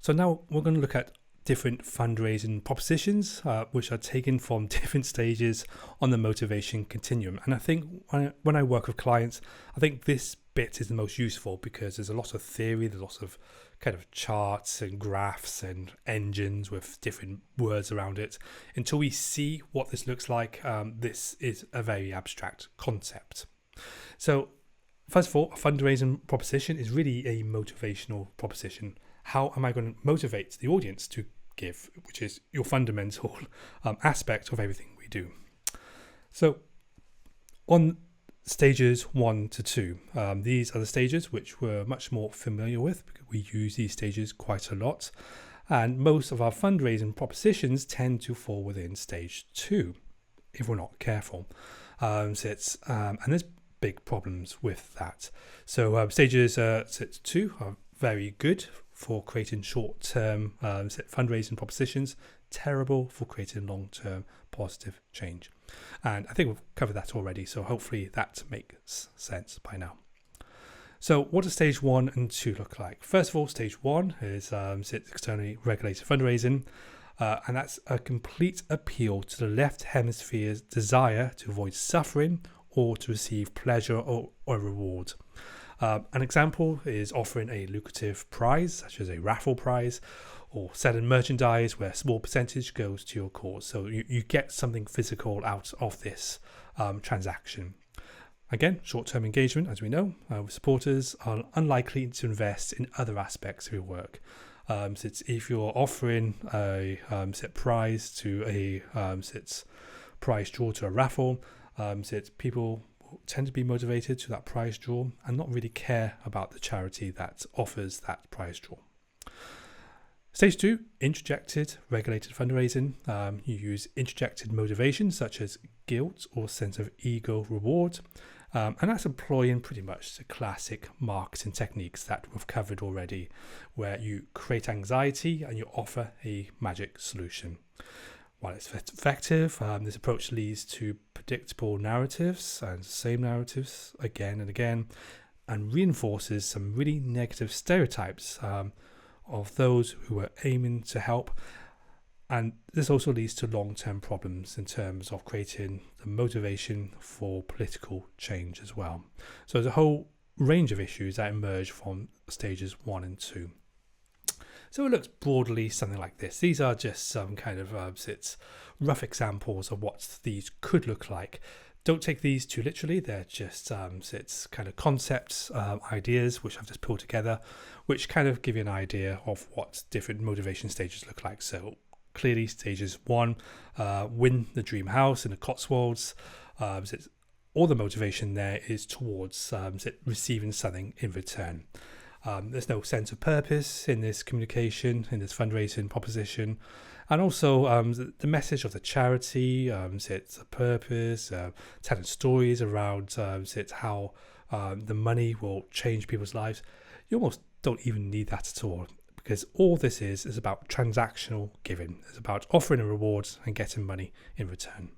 So now we're going to look at different fundraising propositions, which are taken from different stages on the motivation continuum. And I think when I work with clients, I think this bit is the most useful because there's a lot of theory, there's lots of kind of charts and graphs and engines with different words around it. Until we see what this looks like, this is a very abstract concept. So first of all, a fundraising proposition is really a motivational proposition. How am I going to motivate the audience to give, which is your fundamental aspect of everything we do. So on stages 1 to 2, these are the stages which we're much more familiar with because we use these stages quite a lot, and most of our fundraising propositions tend to fall within stage 2 if we're not careful. And there's big problems with that. So stages 2 are very good for creating short-term fundraising propositions, terrible for creating long-term positive change. And I think we've covered that already, so hopefully that makes sense by now. So what does stage 1 and 2 look like? First of all, stage 1 is externally regulated fundraising, and that's a complete appeal to the left hemisphere's desire to avoid suffering or to receive pleasure or reward. An example is offering a lucrative prize, such as a raffle prize, or selling merchandise where a small percentage goes to your cause. So you get something physical out of this transaction. Again, short-term engagement, as we know, supporters are unlikely to invest in other aspects of your work. So it's if you're offering a prize to a prize draw to a raffle, people tend to be motivated to that prize draw and not really care about the charity that offers that prize draw. Stage 2, introjected regulated fundraising. You use introjected motivation such as guilt or sense of ego reward, and that's employing pretty much the classic marketing techniques that we've covered already, where you create anxiety and you offer a magic solution. While it's effective, this approach leads to predictable narratives and same narratives again and again, and reinforces some really negative stereotypes of those who are aiming to help. And this also leads to long-term problems in terms of creating the motivation for political change as well. So there's a whole range of issues that emerge from stages 1 and 2. So it looks broadly something like this. These are just some kind of rough examples of what these could look like. Don't take these too literally. They're just kind of concepts, ideas, which I've just pulled together, which kind of give you an idea of what different motivation stages look like. So clearly stages 1, win the dream house in the Cotswolds. All the motivation there is towards receiving something in return. There's no sense of purpose in this communication, in this fundraising proposition. And also the message of the charity, it's a purpose, telling stories around how the money will change people's lives. You almost don't even need that at all, because all this is about transactional giving. It's about offering a reward and getting money in return.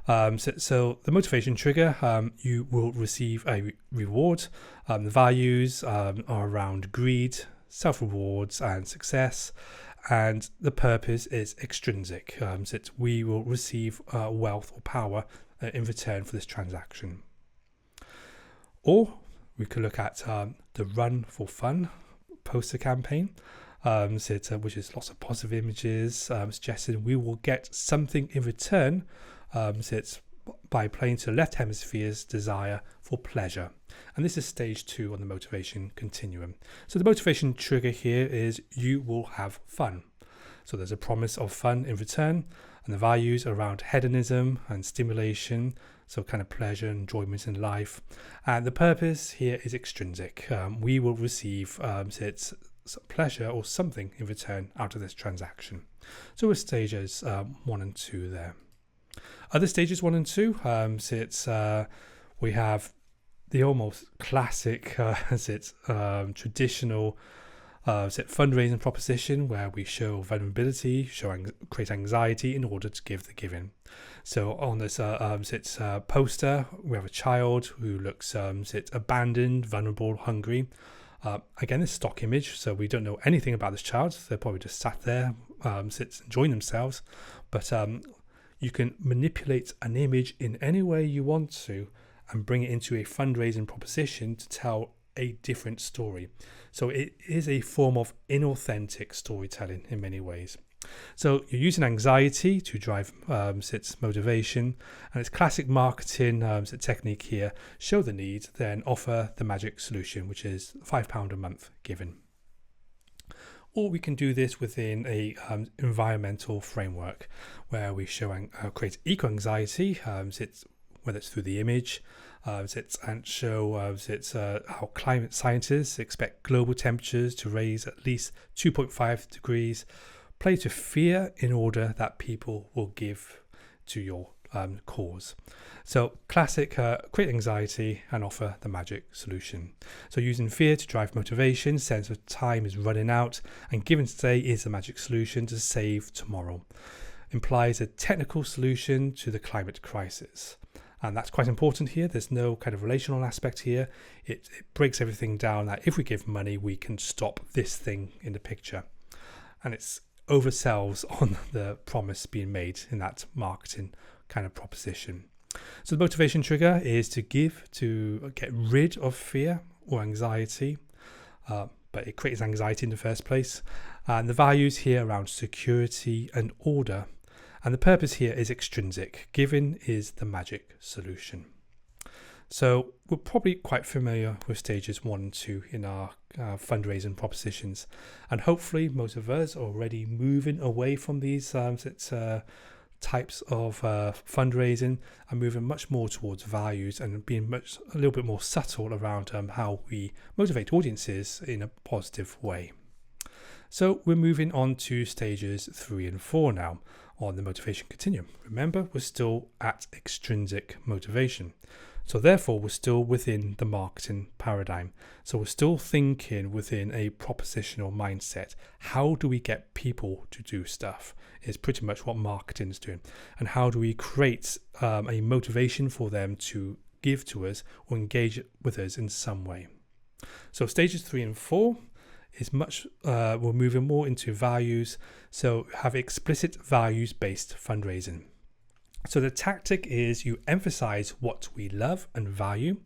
So the motivation trigger, you will receive a reward. The values are around greed, self-rewards and success, and the purpose is extrinsic. We will receive wealth or power in return for this transaction. Or we could look at the Run for Fun poster campaign, which is lots of positive images suggesting we will get something in return. It's by playing to the left hemisphere's desire for pleasure. And this is stage 2 on the motivation continuum. So the motivation trigger here is you will have fun. So there's a promise of fun in return, and the values around hedonism and stimulation, so kind of pleasure and enjoyment in life. And the purpose here is extrinsic. We will receive pleasure or something in return out of this transaction. So we're stages 1 and 2 there. Other stages 1 and 2, we have the almost classic traditional fundraising proposition where we show vulnerability, create anxiety in order to give the giving. So on this poster, we have a child who looks abandoned, vulnerable, hungry. Again, this stock image, so we don't know anything about this child. They're probably just sat there, enjoying themselves. But you can manipulate an image in any way you want to and bring it into a fundraising proposition to tell a different story. So it is a form of inauthentic storytelling in many ways. So you're using anxiety to drive its motivation, and it's classic marketing technique here. Show the need, then offer the magic solution, which is £5 a month given. Or we can do this within a environmental framework where we create eco-anxiety, whether it's through the image, and show how climate scientists expect global temperatures to rise at least 2.5 degrees. Play to fear in order that people will give to your cause. So classic, create anxiety and offer the magic solution. So using fear to drive motivation, sense of time is running out, and given today is the magic solution to save tomorrow. Implies a technical solution to the climate crisis. And that's quite important here. There's no kind of relational aspect here. It breaks everything down that if we give money, we can stop this thing in the picture. And it's oversells on the promise being made in that marketing kind of proposition. So the motivation trigger is to give, to get rid of fear or anxiety, but it creates anxiety in the first place. And the values here around security and order. And the purpose here is extrinsic. Giving is the magic solution. So we're probably quite familiar with stages 1 and 2 in our fundraising propositions, and hopefully most of us are already moving away from these types of fundraising and moving much more towards values and being a little bit more subtle around how we motivate audiences in a positive way. So we're moving on to stages 3 and 4 now on the motivation continuum. Remember, we're still at extrinsic motivation. So therefore, we're still within the marketing paradigm. So we're still thinking within a propositional mindset. How do we get people to do stuff is pretty much what marketing is doing. And how do we create a motivation for them to give to us or engage with us in some way? So stages 3 and 4 is we're moving more into values. So have explicit values-based fundraising. So the tactic is you emphasize what we love and value,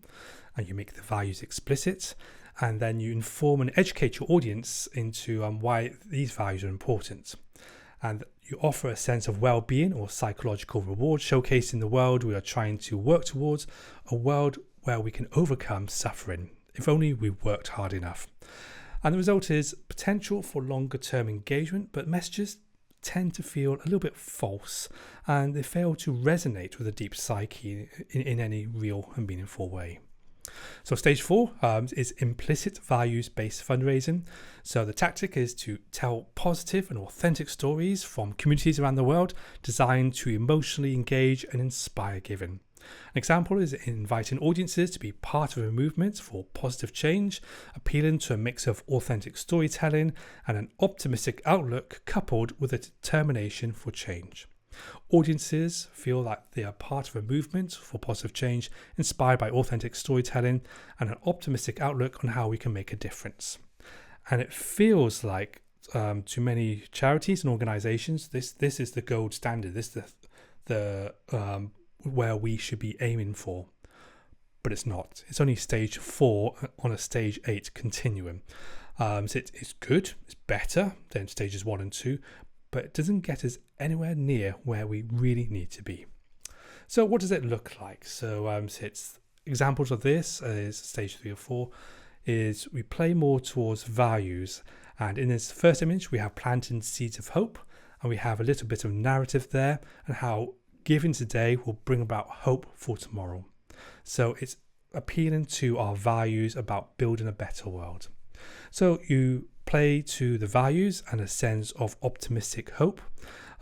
and you make the values explicit, and then you inform and educate your audience into why these values are important. And you offer a sense of well-being or psychological reward, showcasing the world we are trying to work towards, a world where we can overcome suffering, if only we worked hard enough. And the result is potential for longer-term engagement, but messages tend to feel a little bit false, and they fail to resonate with the deep psyche in any real and meaningful way. So stage 4 is implicit values-based fundraising. So the tactic is to tell positive and authentic stories from communities around the world designed to emotionally engage and inspire giving. An example is inviting audiences to be part of a movement for positive change, appealing to a mix of authentic storytelling and an optimistic outlook coupled with a determination for change. Audiences feel like they are part of a movement for positive change, inspired by authentic storytelling and an optimistic outlook on how we can make a difference. And it feels like to many charities and organizations, this is the gold standard. This is the where we should be aiming for, but it's not. It's only stage 4 on a stage 8 continuum. So it's good, it's better than stages 1 and 2, but it doesn't get us anywhere near where we really need to be. So what does it look like? So it's examples of this is stage 3 or 4 is we play more towards values, and in this first image we have planting seeds of hope, and we have a little bit of narrative there and how giving today will bring about hope for tomorrow. So it's appealing to our values about building a better world. So you play to the values and a sense of optimistic hope.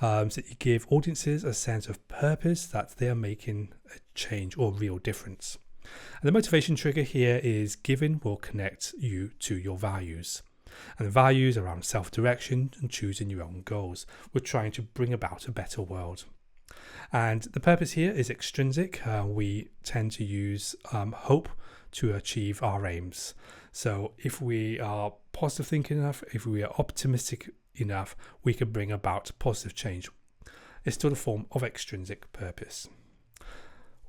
So you give audiences a sense of purpose that they are making a change or real difference. And the motivation trigger here is giving will connect you to your values. And the values around self-direction and choosing your own goals. We're trying to bring about a better world. And the purpose here is extrinsic. We tend to use hope to achieve our aims. So if we are positive thinking enough, if we are optimistic enough, we can bring about positive change. It's still a form of extrinsic purpose.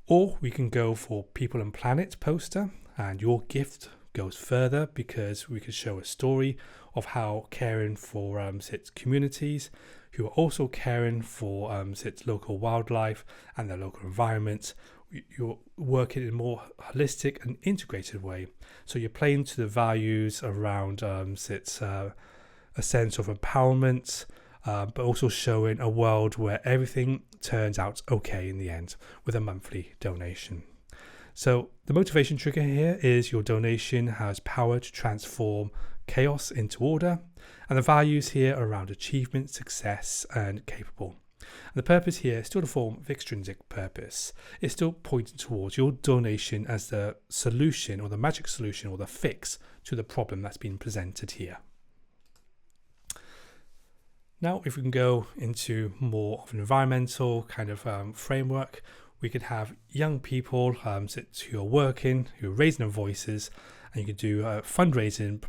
Or we can go for People and Planet poster, and your gift goes further because we can show a story of how caring for its communities, who are also caring for its local wildlife and their local environment. You're working in a more holistic and integrated way. So you're playing to the values around its a sense of empowerment, but also showing a world where everything turns out okay in the end with a monthly donation. So the motivation trigger here is your donation has power to transform chaos into order, and the values here are around achievement, success, and capable. And the purpose here is still a form of extrinsic purpose. It's still pointing towards your donation as the solution or the magic solution or the fix to the problem that's been presented here. Now, if we can go into more of an environmental kind of framework, we could have young people who are working, who are raising their voices, and you could do a fundraising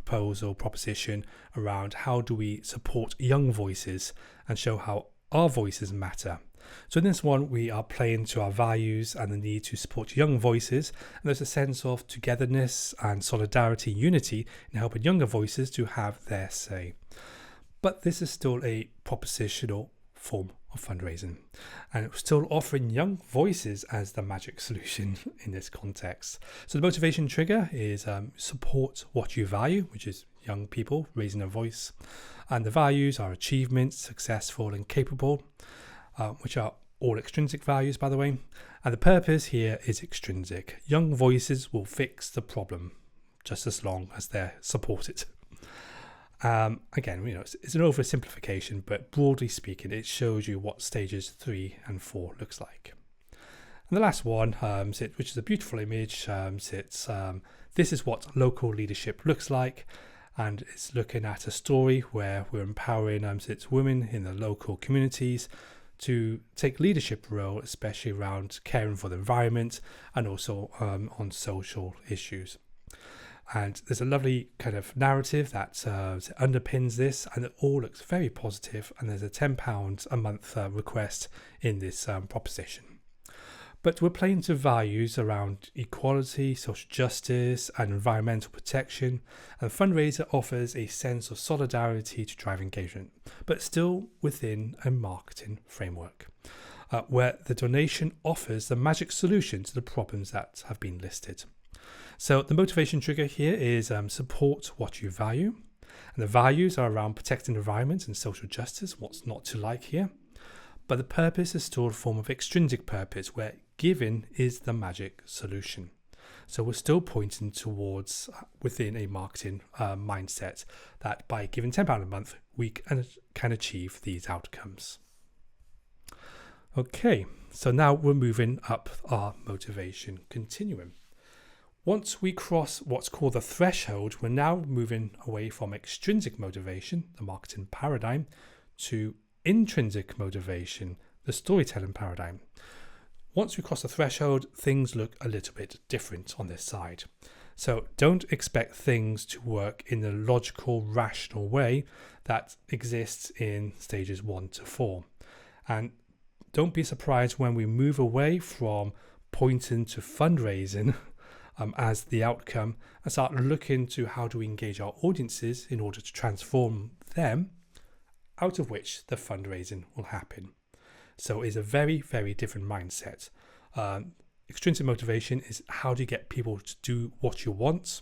proposition around how do we support young voices and show how our voices matter. So in this one, we are playing to our values and the need to support young voices, and there's a sense of togetherness and solidarity, unity in helping younger voices to have their say. But this is still a propositional form of fundraising, and it's still offering young voices as the magic solution in this context. So the motivation trigger is support what you value, which is young people raising a voice, and the values are achievement, successful, and capable, which are all extrinsic values, by the way. And the purpose here is extrinsic. Young voices will fix the problem just as long as they're supported. Again, it's an oversimplification, but broadly speaking, it shows you what stages 3 and 4 looks like. And the last one, which is a beautiful image, this is what local leadership looks like, and it's looking at a story where we're empowering women in the local communities to take leadership role, especially around caring for the environment and also on social issues. And there's a lovely kind of narrative that underpins this, and it all looks very positive, and there's a £10 a month request in this proposition. But we're playing to values around equality, social justice, and environmental protection, and the fundraiser offers a sense of solidarity to drive engagement, but still within a marketing framework, where the donation offers the magic solution to the problems that have been listed. So the motivation trigger here is support what you value. And the values are around protecting the environment and social justice, what's not to like here. But the purpose is still a form of extrinsic purpose where giving is the magic solution. So we're still pointing towards within a marketing mindset that by giving £10 a month, we can achieve these outcomes. Okay, so now we're moving up our motivation continuum. Once we cross what's called the threshold, we're now moving away from extrinsic motivation, the marketing paradigm, to intrinsic motivation, the storytelling paradigm. Once we cross the threshold, things look a little bit different on this side. So don't expect things to work in the logical, rational way that exists in stages 1 to 4. And don't be surprised when we move away from pointing to fundraising as the outcome and start looking to how do we engage our audiences in order to transform them, out of which the fundraising will happen. So it's a very, very different mindset. Extrinsic motivation is how do you get people to do what you want,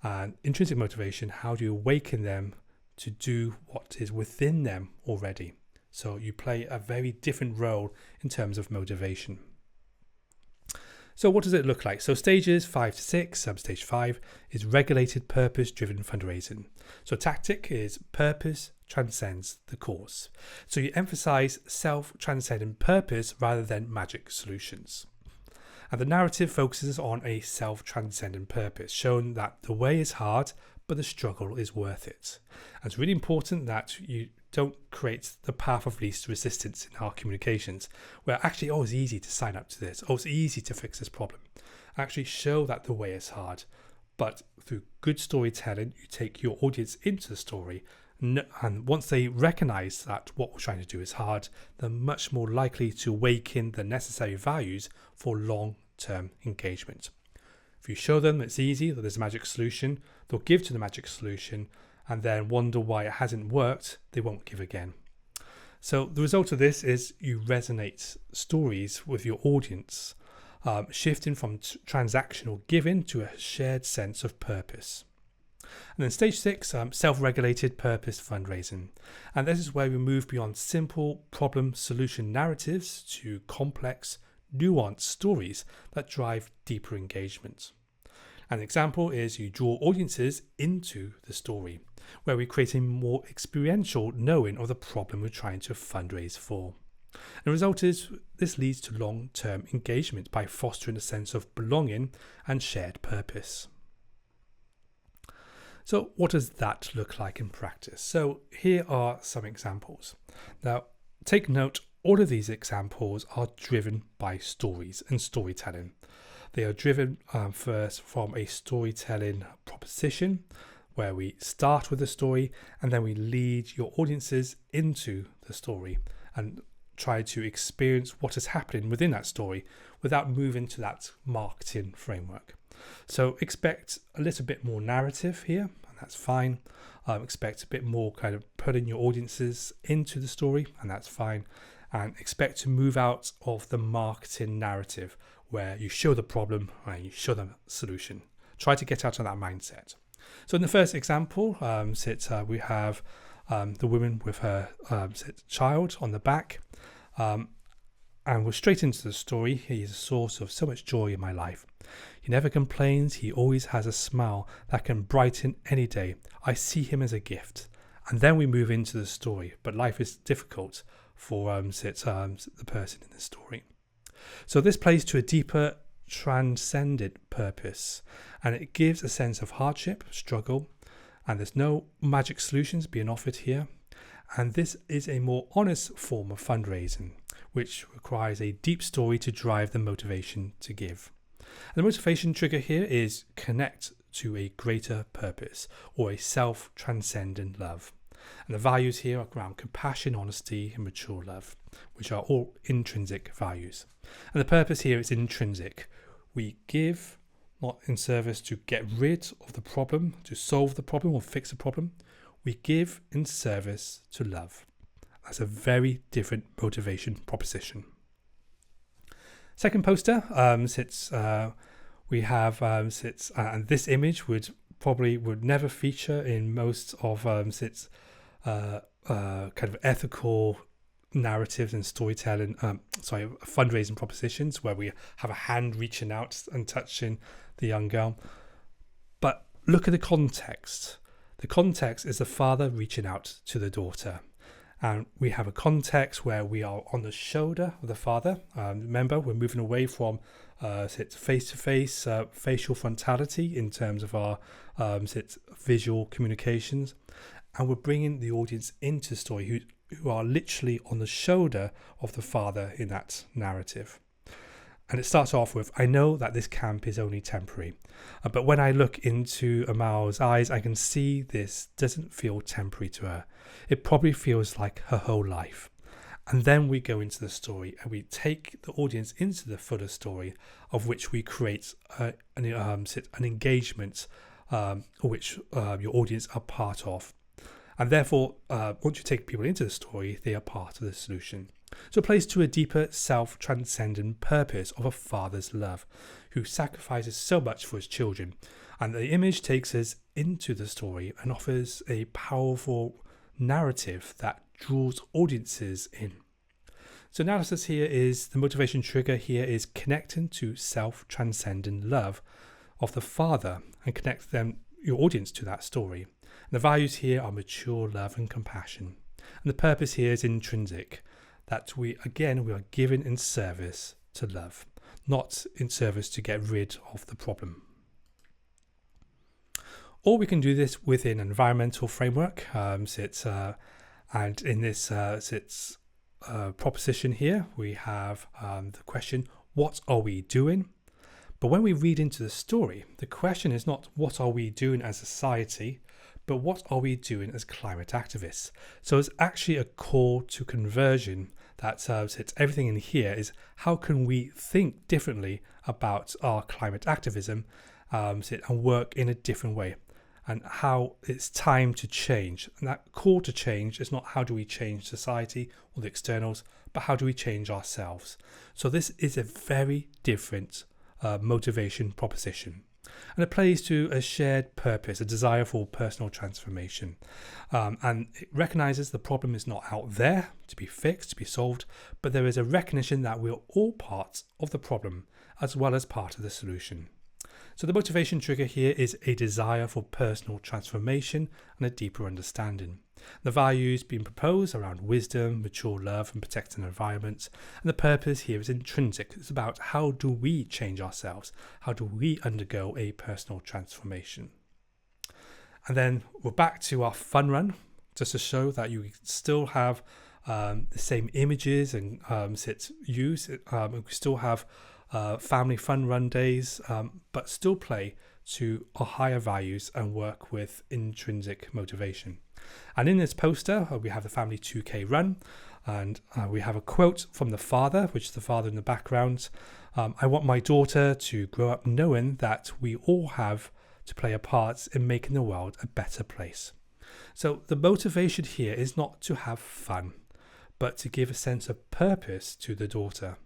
and intrinsic motivation, how do you awaken them to do what is within them already. So you play a very different role in terms of motivation. So what does it look like? So stages 5 to 6, stage 5 is regulated purpose-driven fundraising. So tactic is purpose transcends the cause. So you emphasize self-transcendent purpose rather than magic solutions. And the narrative focuses on a self-transcendent purpose, showing that the way is hard, but the struggle is worth it. And it's really important that you don't create the path of least resistance in our communications, where actually, it's easy to sign up to this, it's easy to fix this problem. actually show that the way is hard. But through good storytelling, you take your audience into the story. And once they recognize that what we're trying to do is hard, they're much more likely to awaken the necessary values for long-term engagement. If you show them it's easy, that there's a magic solution, they'll give to the magic solution and then wonder why it hasn't worked. They won't give again. So the result of this is you resonate stories with your audience, shifting from transactional giving to a shared sense of purpose. And then stage 6, self-regulated purpose fundraising. And this is where we move beyond simple problem solution narratives to complex, nuanced stories that drive deeper engagement. An example is you draw audiences into the story, where we create a more experiential knowing of the problem we're trying to fundraise for. And the result is this leads to long-term engagement by fostering a sense of belonging and shared purpose. So what does that look like in practice? So here are some examples. Now, take note, all of these examples are driven by stories and storytelling. They are driven first from a storytelling proposition, where we start with a story and then we lead your audiences into the story and try to experience what is happening within that story without moving to that marketing framework. So expect a little bit more narrative here, and that's fine. Expect a bit more kind of putting your audiences into the story, and that's fine. And expect to move out of the marketing narrative where you show the problem and you show the solution. Try to get out of that mindset. So in the first example, we have the woman with her child on the back. And we're straight into the story. He is a source of so much joy in my life. He never complains. He always has a smile that can brighten any day. I see him as a gift. And then we move into the story. But life is difficult for the person in the story. So this plays to a deeper transcended purpose. And it gives a sense of hardship, struggle. And there's no magic solutions being offered here. And this is a more honest form of fundraising, which requires a deep story to drive the motivation to give. And the motivation trigger here is connect to a greater purpose or a self-transcendent love. And the values here are around compassion, honesty, and mature love, which are all intrinsic values. And the purpose here is intrinsic. We give not in service to get rid of the problem, to solve the problem or fix the problem. We give in service to love. That's a very different motivation proposition. Second poster and this image would never feature in most of kind of ethical narratives and storytelling, fundraising propositions where we have a hand reaching out and touching the young girl. But look at the context. The context is the father reaching out to the daughter. And we have a context where we are on the shoulder of the father. Remember, we're moving away from face-to-face facial frontality in terms of our visual communications. And we're bringing the audience into the story who are literally on the shoulder of the father in that narrative. And it starts off with, I know that this camp is only temporary, but when I look into Amal's eyes, I can see this doesn't feel temporary to her. It probably feels like her whole life. And then we go into the story and we take the audience into the fuller story, of which we create an engagement which your audience are part of. And therefore, once you take people into the story, they are part of the solution. So it plays to a deeper self-transcendent purpose of a father's love, who sacrifices so much for his children. And the image takes us into the story and offers a powerful narrative that draws audiences in. So analysis here is, the motivation trigger here is connecting to self-transcendent love of the father and connect your audience to that story. And the values here are mature love and compassion. And the purpose here is intrinsic, that we are given in service to love, not in service to get rid of the problem. Or we can do this within an environmental framework. And in this proposition here, we have the question, what are we doing? But when we read into the story, the question is not what are we doing as a society, but what are we doing as climate activists? So it's actually a call to conversion that sits everything in here is how can we think differently about our climate activism and work in a different way, and how it's time to change. And that call to change is not how do we change society or the externals, but how do we change ourselves. So this is a very different motivation proposition. And it plays to a shared purpose, a desire for personal transformation. And it recognizes the problem is not out there to be fixed, to be solved, but there is a recognition that we're all parts of the problem as well as part of the solution. So the motivation trigger here is a desire for personal transformation and a deeper understanding. The values being proposed around wisdom, mature love and protecting the environment. And the purpose here is intrinsic. It's about how do we change ourselves? How do we undergo a personal transformation? And then we're back to our fun run, just to show that you still have the same images and use. We still have family fun run days, but still play to our higher values and work with intrinsic motivation. And in this poster, we have the family 2K run, and we have a quote from the father, which is the father in the background. I want my daughter to grow up knowing that we all have to play a part in making the world a better place. So the motivation here is not to have fun, but to give a sense of purpose to the daughter.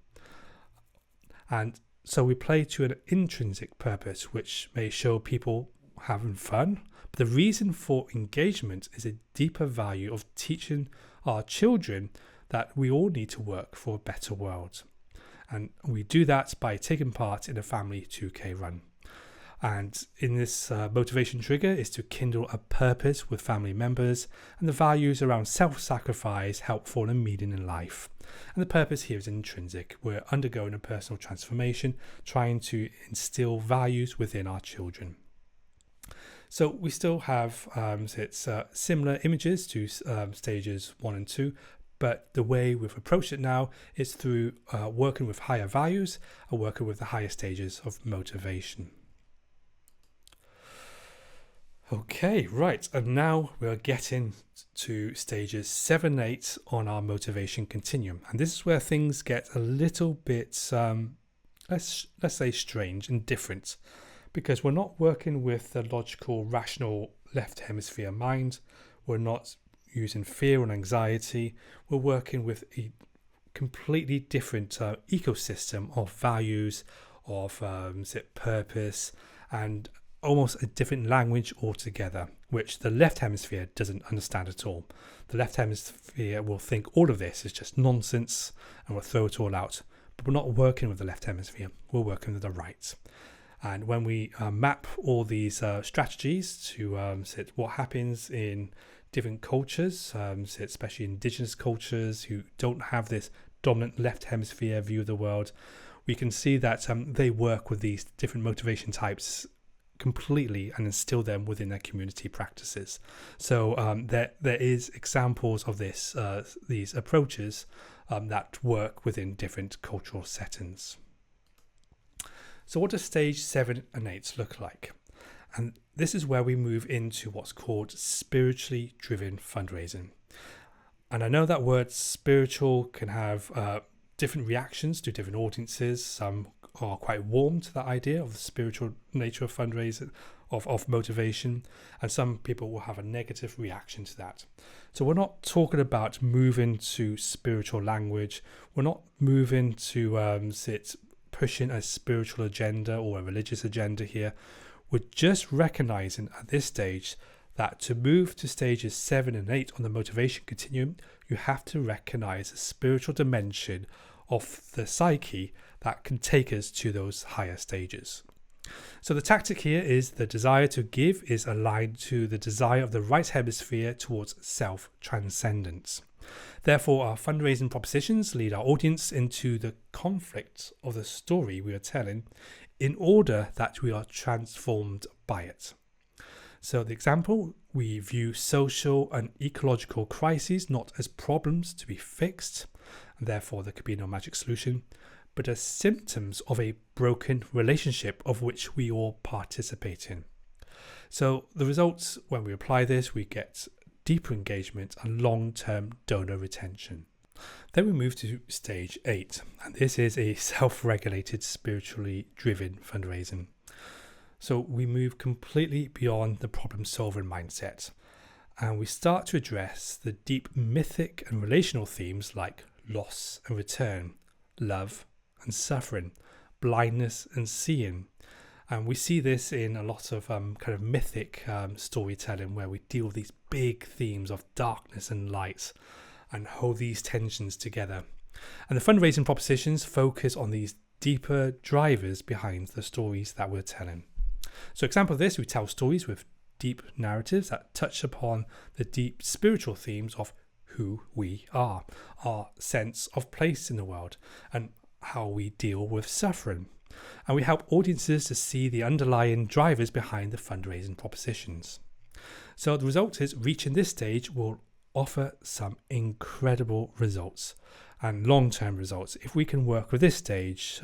And so we play to an intrinsic purpose, which may show people having fun. But the reason for engagement is a deeper value of teaching our children that we all need to work for a better world. And we do that by taking part in a family 2K run. And in this motivation trigger is to kindle a purpose with family members, and the values around self-sacrifice, helpful and meaning in life. And the purpose here is intrinsic. We're undergoing a personal transformation, trying to instill values within our children. So we still have similar images to stages 1 and 2, but the way we've approached it now is through working with higher values and working with the higher stages of motivation. Okay, right, and now we're getting to stages 7 and 8 on our motivation continuum. And this is where things get a little bit, let's say, strange and different, because we're not working with the logical, rational left hemisphere mind. We're not using fear and anxiety. We're working with a completely different ecosystem of values, of purpose, and almost a different language altogether, which the left hemisphere doesn't understand at all. The left hemisphere will think all of this is just nonsense and will throw it all out. But we're not working with the left hemisphere, we're working with the right. And when we map all these strategies to what happens in different cultures, especially indigenous cultures who don't have this dominant left hemisphere view of the world, we can see that they work with these different motivation types completely and instill them within their community practices. So there is examples of these approaches that work within different cultural settings. So what does stage 7 and 8 look like? And this is where we move into what's called spiritually driven fundraising. And I know that word spiritual can have different reactions to different audiences. Some are quite warm to that idea of the spiritual nature of fundraising, of motivation, and some people will have a negative reaction to that. So we're not talking about moving to spiritual language. We're not moving to pushing a spiritual agenda or a religious agenda here. We're just recognizing at this stage that to move to stages 7 and 8 on the motivation continuum, you have to recognize a spiritual dimension of the psyche that can take us to those higher stages. So the tactic here is the desire to give is aligned to the desire of the right hemisphere towards self-transcendence. Therefore, our fundraising propositions lead our audience into the conflict of the story we are telling in order that we are transformed by it. So the example, we view social and ecological crises not as problems to be fixed, and therefore there could be no magic solution, but as symptoms of a broken relationship of which we all participate in. So the results, when we apply this, we get deeper engagement and long-term donor retention. Then we move to stage 8, and this is a self-regulated, spiritually driven fundraising. So we move completely beyond the problem-solving mindset, and we start to address the deep mythic and relational themes like loss and return, love and suffering, blindness and seeing. And we see this in a lot of kind of mythic storytelling, where we deal with these big themes of darkness and light and hold these tensions together. And the fundraising propositions focus on these deeper drivers behind the stories that we're telling. So example of this, we tell stories with deep narratives that touch upon the deep spiritual themes of who we are, our sense of place in the world, and how we deal with suffering. And we help audiences to see the underlying drivers behind the fundraising propositions. So the result is, reaching this stage will offer some incredible results and long-term results. If we can work with this stage,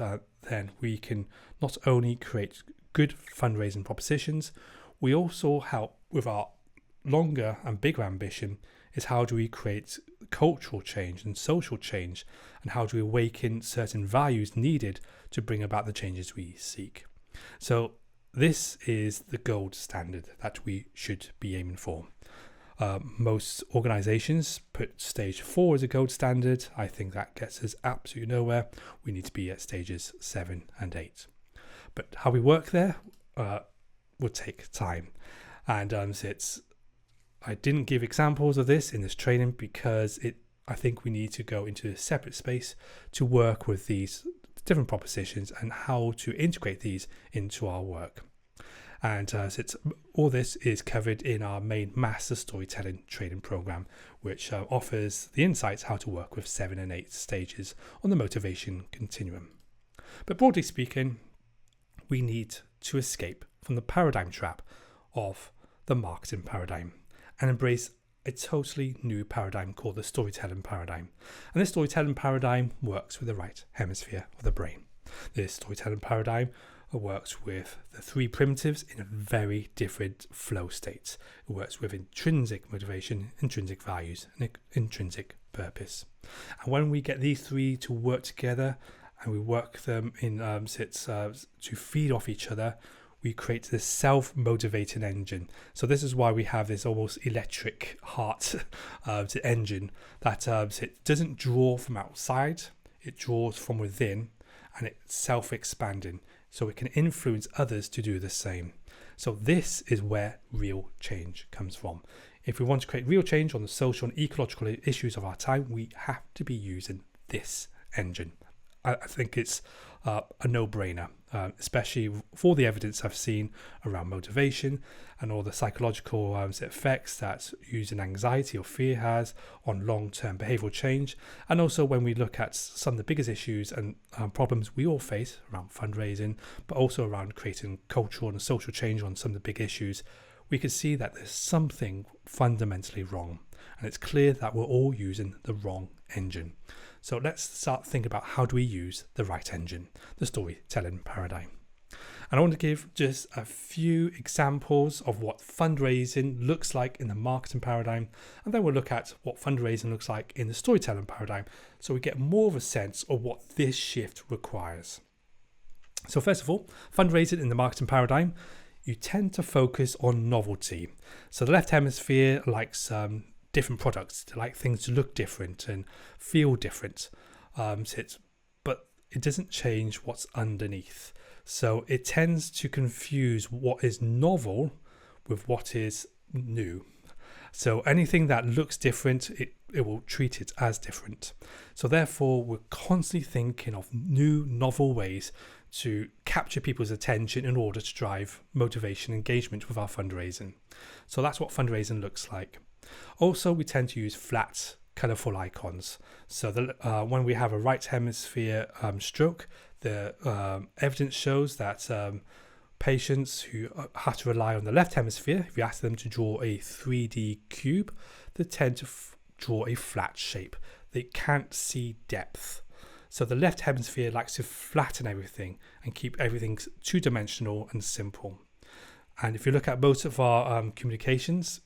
then we can not only create good fundraising propositions, we also help with our longer and bigger ambition is how do we create cultural change and social change, and how do we awaken certain values needed to bring about the changes we seek. So this is the gold standard that we should be aiming for. Most organizations put stage 4 as a gold standard. I think that gets us absolutely nowhere. We need to be at stages 7 and 8. But how we work there will take time. And I didn't give examples of this in this training because I think we need to go into a separate space to work with these different propositions and how to integrate these into our work. And all this is covered in our main master storytelling training program, which offers the insights how to work with 7 and 8 stages on the motivation continuum. But broadly speaking, we need to escape from the paradigm trap of the marketing paradigm and embrace a totally new paradigm called the storytelling paradigm. And this storytelling paradigm works with the right hemisphere of the brain. This storytelling paradigm works with the 3 primitives in a very different flow states. It works with intrinsic motivation, intrinsic values, and intrinsic purpose. And when we get these 3 to work together and we work them in to feed off each other, we create this self-motivating engine. So this is why we have this almost electric heart engine that it doesn't draw from outside, it draws from within, and it's self-expanding. So it can influence others to do the same. So this is where real change comes from. If we want to create real change on the social and ecological issues of our time, we have to be using this engine. I think it's a no-brainer, especially for the evidence I've seen around motivation and all the psychological effects that using anxiety or fear has on long-term behavioural change. And also when we look at some of the biggest issues and problems we all face around fundraising, but also around creating cultural and social change on some of the big issues, we can see that there's something fundamentally wrong. And it's clear that we're all using the wrong engine. So let's start thinking about how do we use the right engine, the storytelling paradigm. And I want to give just a few examples of what fundraising looks like in the marketing paradigm, and then we'll look at what fundraising looks like in the storytelling paradigm, so we get more of a sense of what this shift requires. So first of all, fundraising in the marketing paradigm, you tend to focus on novelty. So the left hemisphere likes different products, to like things to look different and feel different, but it doesn't change what's underneath. So it tends to confuse what is novel with what is new. So anything that looks different, it will treat it as different. So therefore, we're constantly thinking of new, novel ways to capture people's attention in order to drive motivation, engagement with our fundraising. So that's what fundraising looks like. Also, we tend to use flat, colourful icons. So when we have a right hemisphere stroke, the evidence shows that patients who have to rely on the left hemisphere, if you ask them to draw a 3D cube, they tend to draw a flat shape. They can't see depth. So the left hemisphere likes to flatten everything and keep everything two-dimensional and simple. And if you look at most of our communications,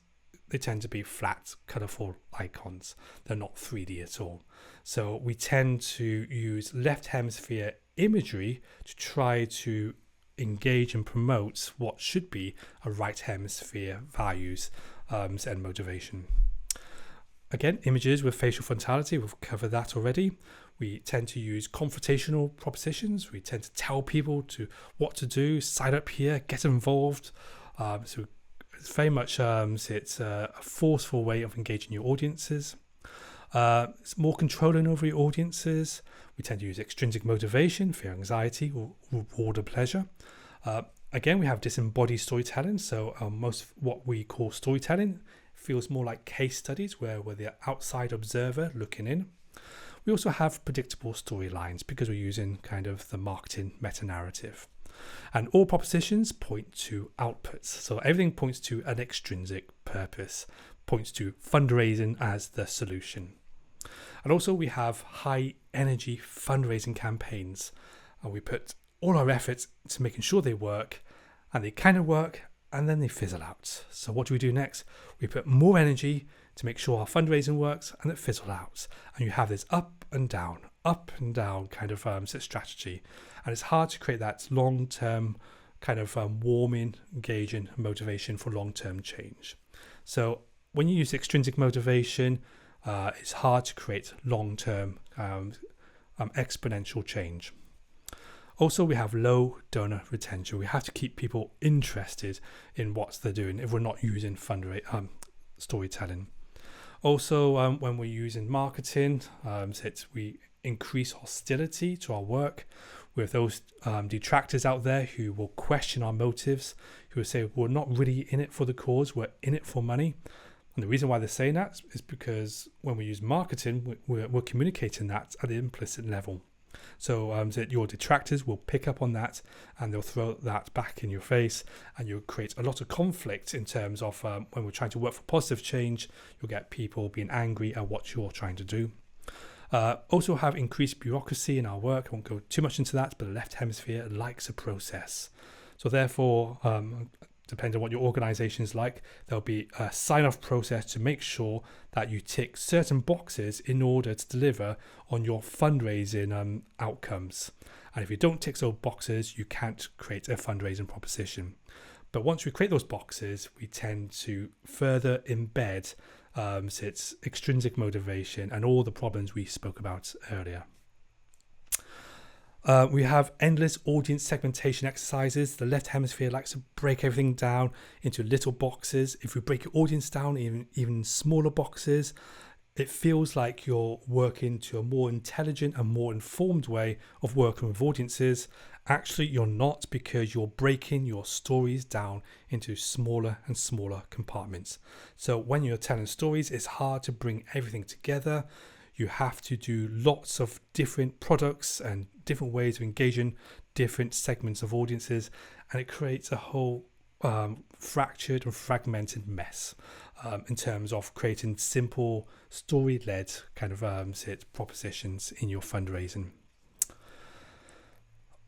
they tend to be flat, colourful icons. They're not 3D at all. So we tend to use left hemisphere imagery to try to engage and promote what should be a right hemisphere values and motivation. Again, images with facial frontality, we've covered that already. We tend to use confrontational propositions. We tend to tell people what to do, sign up here, get involved. So it's very much it's a forceful way of engaging your audiences. It's more controlling over your audiences. We tend to use extrinsic motivation, fear, anxiety, or reward or pleasure. Again, we have disembodied storytelling. So most what we call storytelling feels more like case studies where we're the outside observer looking in. We also have predictable storylines because we're using kind of the marketing meta-narrative. And all propositions point to outputs. So everything points to an extrinsic purpose, points to fundraising as the solution. And also we have high energy fundraising campaigns. And we put all our efforts into making sure they work, and they kind of work, and then they fizzle out. So what do we do next? We put more energy to make sure our fundraising works, and it fizzles out. And you have this up and down kind of strategy. And it's hard to create that long-term kind of warming, engaging motivation for long-term change. So when you use extrinsic motivation, it's hard to create long-term exponential change. Also, we have low donor retention. We have to keep people interested in what they're doing if we're not using storytelling. Also, when we're using marketing, we increase hostility to our work with those detractors out there who will question our motives, who will say we're not really in it for the cause, we're in it for money. And the reason why they're saying that is because when we use marketing, we're communicating that at the implicit level. So your detractors will pick up on that and they'll throw that back in your face, and you'll create a lot of conflict in terms of when we're trying to work for positive change, you'll get people being angry at what you're trying to do. Also have increased bureaucracy in our work. I won't go too much into that, but the left hemisphere likes a process. So therefore, depending on what your organization is like, there'll be a sign-off process to make sure that you tick certain boxes in order to deliver on your fundraising outcomes. And if you don't tick those boxes, you can't create a fundraising proposition. But once we create those boxes, we tend to further embed its extrinsic motivation and all the problems we spoke about earlier. We have endless audience segmentation exercises. The left hemisphere likes to break everything down into little boxes. If we break your audience down even smaller boxes, it feels like you're working to a more intelligent and more informed way of working with audiences. Actually, you're not, because you're breaking your stories down into smaller and smaller compartments. So when you're telling stories, it's hard to bring everything together. You have to do lots of different products and different ways of engaging different segments of audiences, and it creates a whole fractured and fragmented mess in terms of creating simple story-led kind of propositions in your fundraising.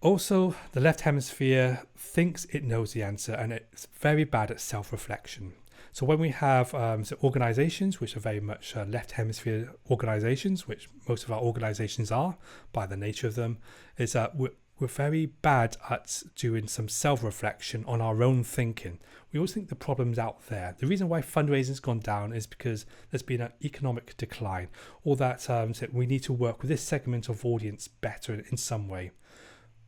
Also, the left hemisphere thinks it knows the answer, and it's very bad at self-reflection. So when we have organizations which are very much left hemisphere organizations, which most of our organizations are by the nature of them, is that we're very bad at doing some self-reflection on our own thinking. We always think the problem's out there. The reason why fundraising's gone down is because there's been an economic decline, or that we need to work with this segment of audience better in some way.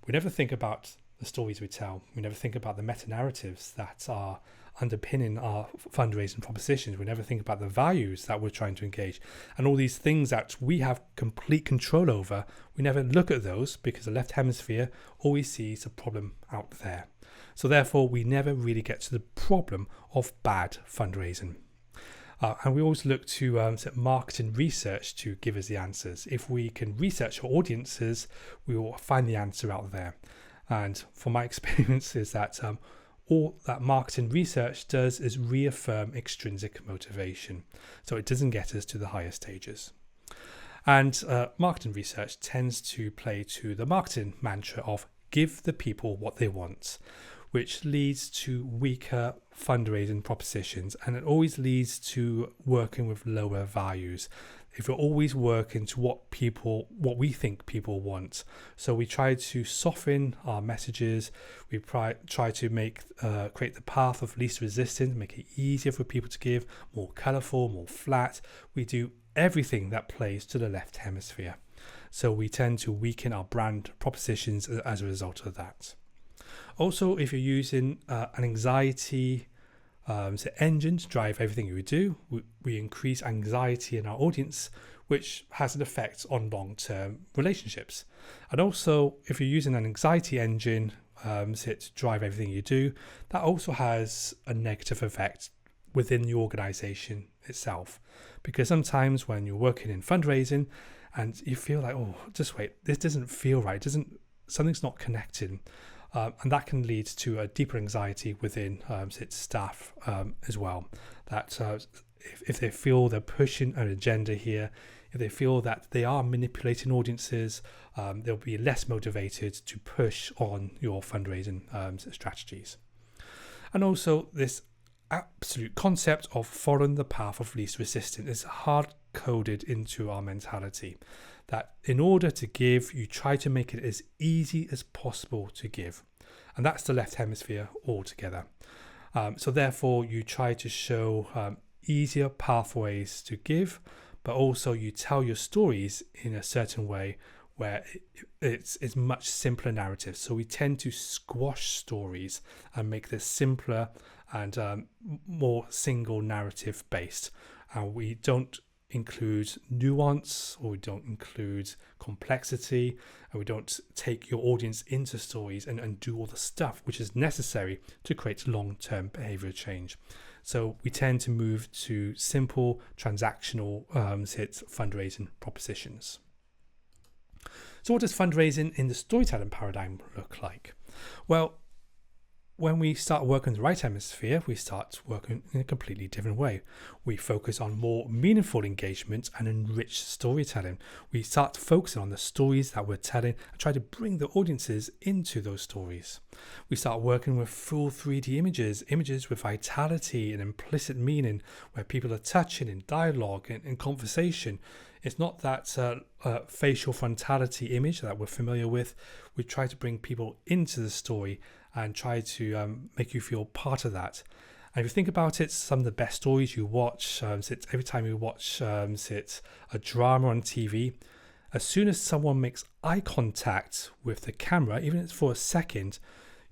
We never think about the stories we tell. We never think about the meta-narratives that are underpinning our fundraising propositions. We never think about the values that we're trying to engage, and all these things that we have complete control over. We never look at those because the left hemisphere always sees a problem out there. So therefore, we never really get to the problem of bad fundraising. And we always look to marketing research to give us the answers. If we can research our audiences, we will find the answer out there. And from my experience is that all that marketing research does is reaffirm extrinsic motivation. So it doesn't get us to the higher stages. And marketing research tends to play to the marketing mantra of give the people what they want, which leads to weaker fundraising propositions, and it always leads to working with lower values. If we're always working to what we think people want, so we try to soften our messages. We try to create the path of least resistance, make it easier for people to give, more colourful, more flat. We do everything that plays to the left hemisphere, so we tend to weaken our brand propositions as a result of that. Also, if you're using an anxiety engine to drive everything you do, we increase anxiety in our audience, which has an effect on long-term relationships. And also, if you're using an anxiety engine to drive everything you do, that also has a negative effect within the organization itself. Because sometimes when you're working in fundraising and you feel like, oh, just wait, this doesn't feel right, something's not connecting. And that can lead to a deeper anxiety within its staff as well. That if they feel they're pushing an agenda here, if they feel that they are manipulating audiences, they'll be less motivated to push on your fundraising strategies. And also this absolute concept of following the path of least resistance is hard coded into our mentality, that in order to give, you try to make it as easy as possible to give. And that's the left hemisphere altogether. So therefore, you try to show easier pathways to give, but also you tell your stories in a certain way where it's much simpler narratives. So we tend to squash stories and make this simpler and more single narrative based. And we don't include nuance, or we don't include complexity, and we don't take your audience into stories and do all the stuff which is necessary to create long-term behavior change. So we tend to move to simple transactional fundraising propositions. So what does fundraising in the storytelling paradigm look like? Well, when we start working the right hemisphere, we start working in a completely different way. We focus on more meaningful engagement and enriched storytelling. We start focusing on the stories that we're telling and try to bring the audiences into those stories. We start working with full 3D images with vitality and implicit meaning, where people are touching in dialogue and in conversation. It's not that facial frontality image that we're familiar with. We try to bring people into the story and try to make you feel part of that. And if you think about it, some of the best stories you watch, every time you watch a drama on TV, as soon as someone makes eye contact with the camera, even if it's for a second,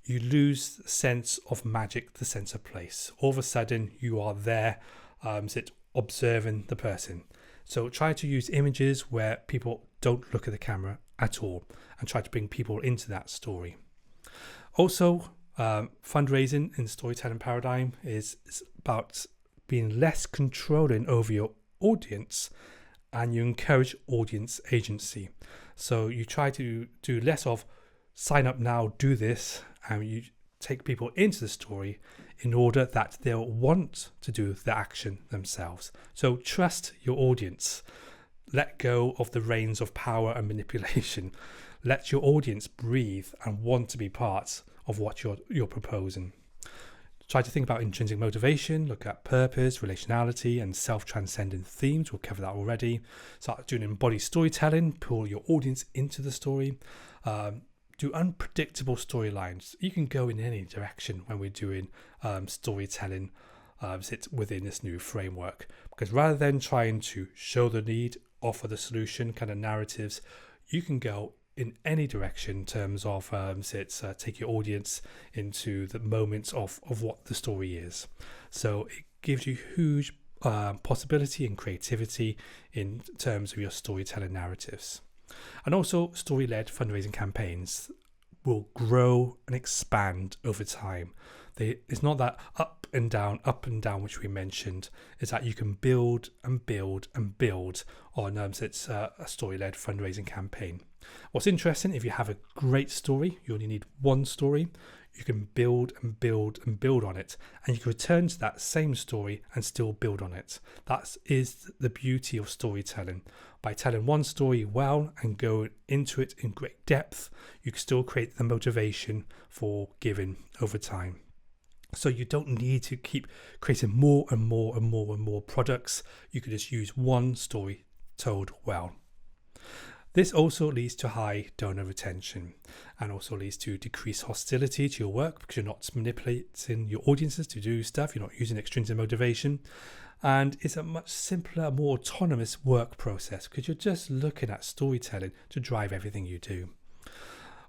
you lose the sense of magic, the sense of place. All of a sudden, you are there observing the person. So try to use images where people don't look at the camera at all and try to bring people into that story. Also, fundraising in the storytelling paradigm is about being less controlling over your audience, and you encourage audience agency. So you try to do less of sign up now, do this, and you take people into the story in order that they'll want to do the action themselves. So trust your audience. Let go of the reins of power and manipulation. Let your audience breathe and want to be part of what you're proposing. Try to think about intrinsic motivation, look at purpose, relationality, and self-transcendent themes. We'll cover that already. Start doing embodied storytelling, pull your audience into the story. Do unpredictable storylines. You can go in any direction when we're doing storytelling within this new framework. Because rather than trying to show the need, offer the solution kind of narratives, you can go in any direction in terms of take your audience into the moments of what the story is. So it gives you huge possibility and creativity in terms of your storytelling narratives. And also, story-led fundraising campaigns will grow and expand over time. It's not that up and down, which we mentioned. It's that you can build and build and build on a story-led fundraising campaign. What's interesting, if you have a great story, you only need one story, you can build and build and build on it, and you can return to that same story and still build on it. That is the beauty of storytelling. By telling one story well and go into it in great depth, you can still create the motivation for giving over time. So you don't need to keep creating more and more and more and more products. You can just use one story told well. This also leads to high donor retention and also leads to decreased hostility to your work because you're not manipulating your audiences to do stuff. You're not using extrinsic motivation. And it's a much simpler, more autonomous work process because you're just looking at storytelling to drive everything you do.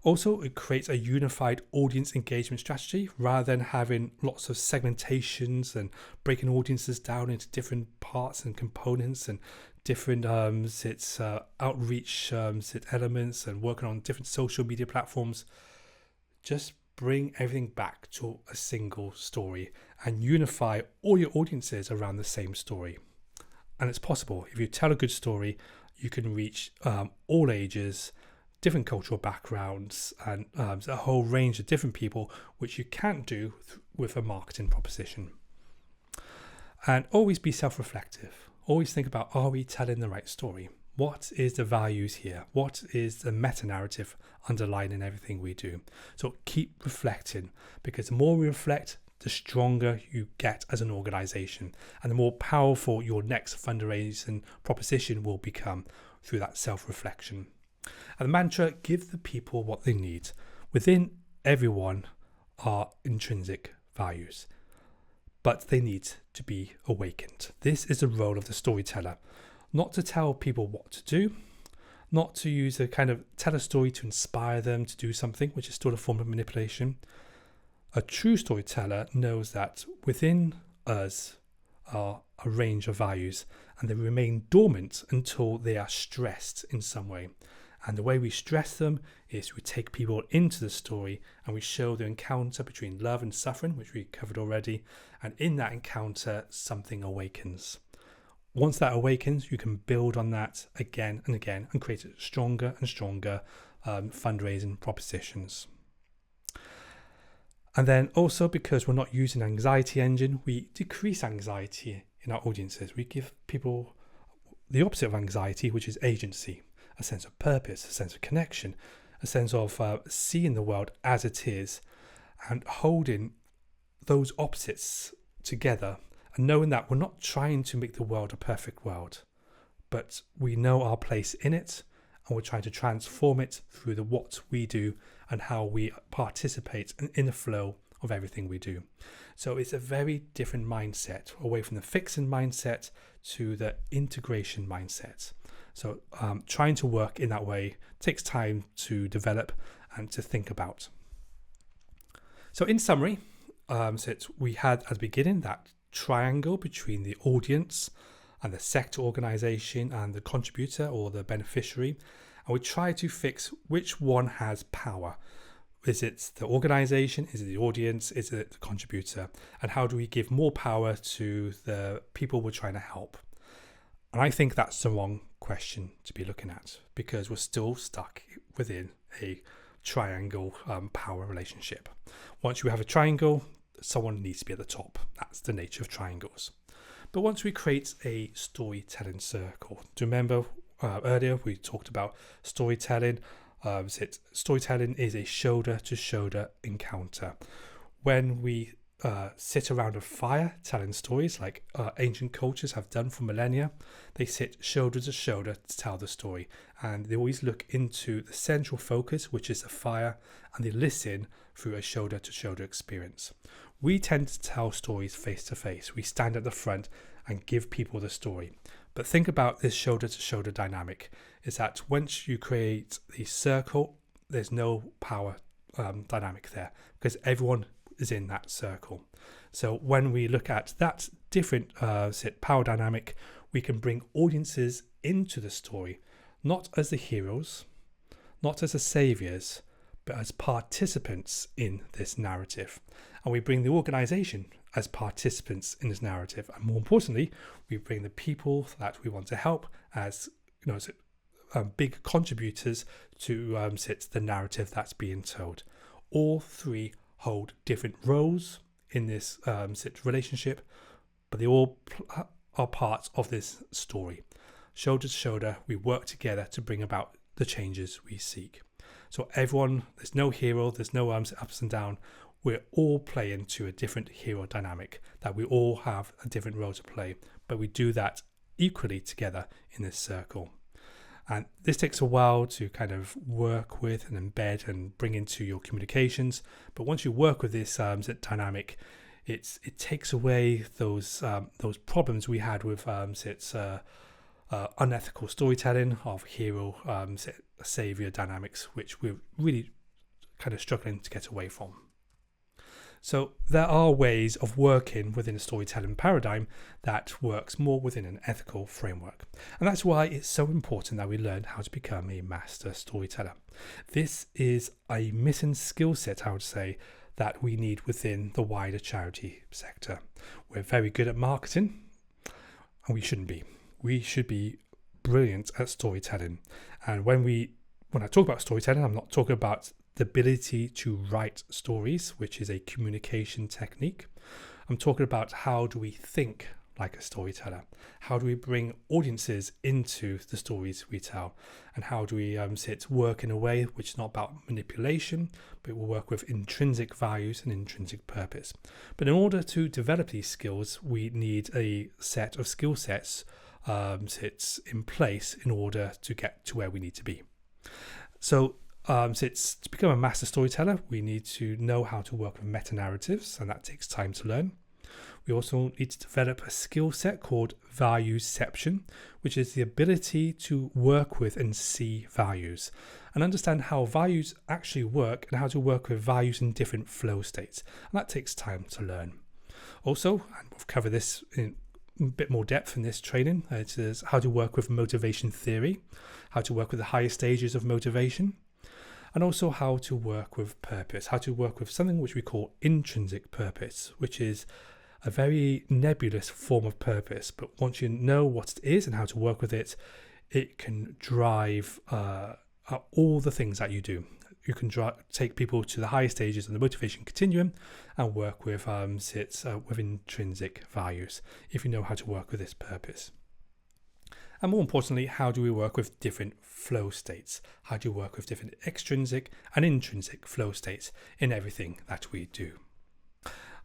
Also, it creates a unified audience engagement strategy rather than having lots of segmentations and breaking audiences down into different parts and components and different outreach elements and working on different social media platforms. Just bring everything back to a single story and unify all your audiences around the same story. And it's possible. If you tell a good story, you can reach all ages, different cultural backgrounds, and a whole range of different people, which you can't do with a marketing proposition. And always be self-reflective. Always think about, are we telling the right story? What is the values here? What is the meta-narrative underlying everything we do? So keep reflecting, because the more we reflect, the stronger you get as an organization and the more powerful your next fundraising proposition will become through that self-reflection. And the mantra, give the people what they need. Within everyone are intrinsic values, but they need to be awakened. This is the role of the storyteller, not to tell people what to do, not to use a kind of tell a story to inspire them to do something, which is still a form of manipulation. A true storyteller knows that within us are a range of values and they remain dormant until they are stressed in some way. And the way we stress them is we take people into the story and we show the encounter between love and suffering, which we covered already. And in that encounter, something awakens. Once that awakens, you can build on that again and again and create stronger and stronger fundraising propositions. And then also, because we're not using an anxiety engine, we decrease anxiety in our audiences. We give people the opposite of anxiety, which is agency, a sense of purpose, a sense of connection, a sense of seeing the world as it is and holding those opposites together and knowing that we're not trying to make the world a perfect world, but we know our place in it and we're trying to transform it through the what we do and how we participate in the flow of everything we do. So it's a very different mindset, away from the fixing mindset to the integration mindset. So trying to work in that way takes time to develop and to think about. So in summary, we had at the beginning that triangle between the audience and the sector organization and the contributor or the beneficiary. And we try to fix which one has power. Is it the organization? Is it the audience? Is it the contributor? And how do we give more power to the people we're trying to help? And I think that's the wrong question to be looking at because we're still stuck within a triangle power relationship. Once you have a triangle, someone needs to be at the top. That's the nature of triangles. But once we create a storytelling circle, do you remember earlier we talked about storytelling? Storytelling is a shoulder-to-shoulder encounter. When we sit around a fire telling stories like ancient cultures have done for millennia, they sit shoulder to shoulder to tell the story, and they always look into the central focus, which is the fire, and they listen through a shoulder-to-shoulder experience. We tend to tell stories face to face. We stand at the front and give people the story. But think about this shoulder-to-shoulder dynamic, is that once you create the circle, there's no power dynamic there because everyone is in that circle. So when we look at that different power dynamic, we can bring audiences into the story, not as the heroes, not as the saviors, but as participants in this narrative. And we bring the organization as participants in this narrative. And more importantly, we bring the people that we want to help as big contributors to the narrative that's being told. All three hold different roles in this relationship, but they all are parts of this story. Shoulder to shoulder, we work together to bring about the changes we seek. So everyone, there's no hero, there's no ups and downs. We're all playing to a different hero dynamic, that we all have a different role to play, but we do that equally together in this circle. And this takes a while to kind of work with and embed and bring into your communications. But once you work with this dynamic, it takes away those problems we had with unethical storytelling of hero savior dynamics, which we're really kind of struggling to get away from. So there are ways of working within a storytelling paradigm that works more within an ethical framework. And that's why it's so important that we learn how to become a master storyteller. This is a missing skill set, I would say, that we need within the wider charity sector. We're very good at marketing, and we shouldn't be. We should be brilliant at storytelling. And when I talk about storytelling, I'm not talking about the ability to write stories, which is a communication technique. I'm talking about how do we think like a storyteller? How do we bring audiences into the stories we tell? And how do we work in a way which is not about manipulation, but will work with intrinsic values and intrinsic purpose? But in order to develop these skills, we need a set of skill sets in place in order to get to where we need to be. So to become a master storyteller, we need to know how to work with meta-narratives, and that takes time to learn. We also need to develop a skill set called valueception, which is the ability to work with and see values and understand how values actually work and how to work with values in different flow states. And that takes time to learn. Also, and we'll cover this in a bit more depth in this training, it is how to work with motivation theory, how to work with the higher stages of motivation, and also how to work with purpose, how to work with something which we call intrinsic purpose, which is a very nebulous form of purpose. But once you know what it is and how to work with it, it can drive all the things that you do. You can take people to the higher stages of the motivation continuum and work with with intrinsic values if you know how to work with this purpose. And more importantly, how do we work with different flow states? How do you work with different extrinsic and intrinsic flow states in everything that we do?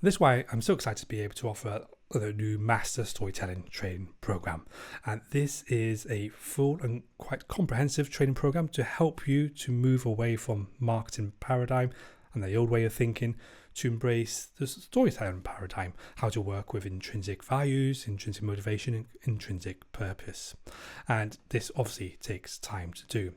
This is why I'm so excited to be able to offer the new Master Storytelling Training Program. And this is a full and quite comprehensive training program to help you to move away from marketing paradigm and the old way of thinking to embrace the storytelling paradigm, how to work with intrinsic values, intrinsic motivation, and intrinsic purpose. And this obviously takes time to do.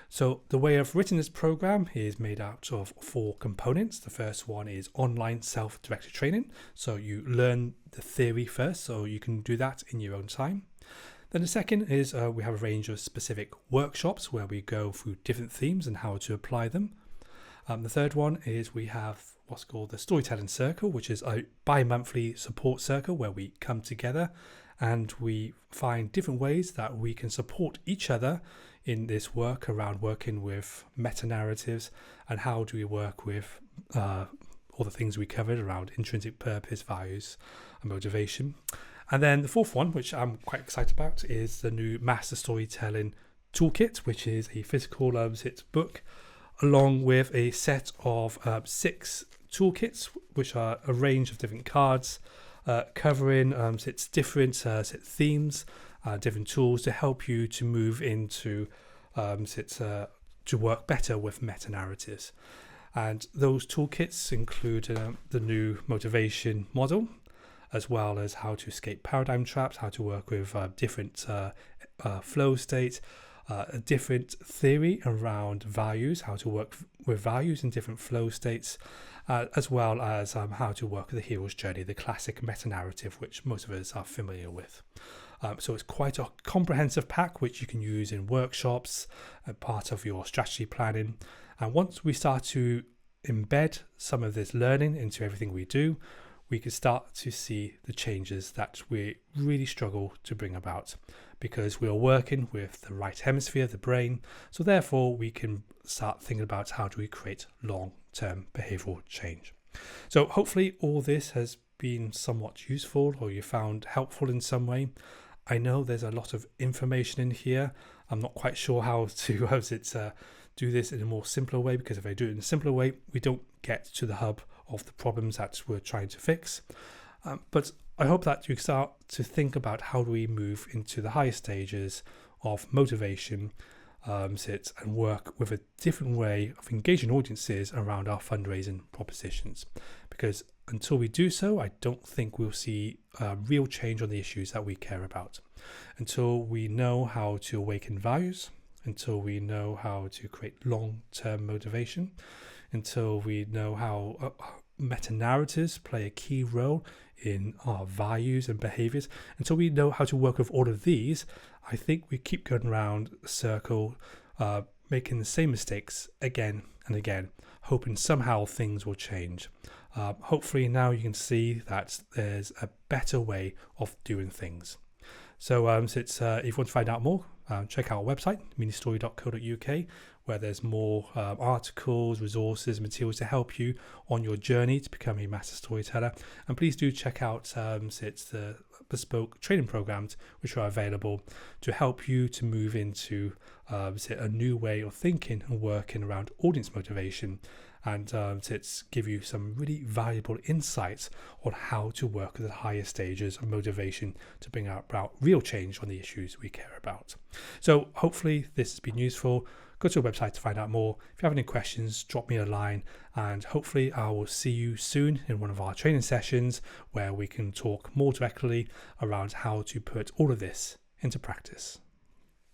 So the way I've written this program is made out of 4 components. The first one is online self-directed training. So you learn the theory first, so you can do that in your own time. Then the second is we have a range of specific workshops where we go through different themes and how to apply them. The third one is we have what's called the Storytelling Circle, which is a bi-monthly support circle where we come together and we find different ways that we can support each other in this work around working with meta-narratives and how do we work with all the things we covered around intrinsic purpose, values and motivation. And then the fourth one, which I'm quite excited about, is the new Master Storytelling Toolkit, which is a physical book along with a set of 6 toolkits, which are a range of different cards covering its different themes, different tools to help you to move into to work better with meta-narratives. And those toolkits include the new motivation model, as well as how to escape paradigm traps, how to work with different flow states, a different theory around values, how to work with values in different flow states, as well as how to work with the hero's journey, the classic meta-narrative, which most of us are familiar with. So it's quite a comprehensive pack which you can use in workshops, part of your strategy planning. And once we start to embed some of this learning into everything we do, we can start to see the changes that we really struggle to bring about, because we are working with the right hemisphere of the brain. So therefore we can start thinking about how do we create long-term behavioral change. So hopefully all this has been somewhat useful, or you found helpful in some way. I know there's a lot of information in here. I'm not quite sure how to do this in a more simpler way, because if I do it in a simpler way, we don't get to the hub of the problems that we're trying to fix. But I hope that you start to think about how do we move into the higher stages of motivation, and work with a different way of engaging audiences around our fundraising propositions. Because until we do so, I don't think we'll see real change on the issues that we care about. Until we know how to awaken values, until we know how to create long-term motivation, until we know how meta-narratives play a key role in our values and behaviors, until we know how to work with all of these, I think we keep going around a circle, making the same mistakes again and again, hoping somehow things will change. Hopefully now you can see that there's a better way of doing things. So if you want to find out more, check out our website, ministory.co.uk, where there's more articles, resources, materials to help you on your journey to become a master storyteller. And please do check out the bespoke training programs which are available to help you to move into a new way of thinking and working around audience motivation, and give you some really valuable insights on how to work with the higher stages of motivation to bring about real change on the issues we care about. So hopefully this has been useful. Go to our website to find out more. If you have any questions, drop me a line, and hopefully I will see you soon in one of our training sessions where we can talk more directly around how to put all of this into practice.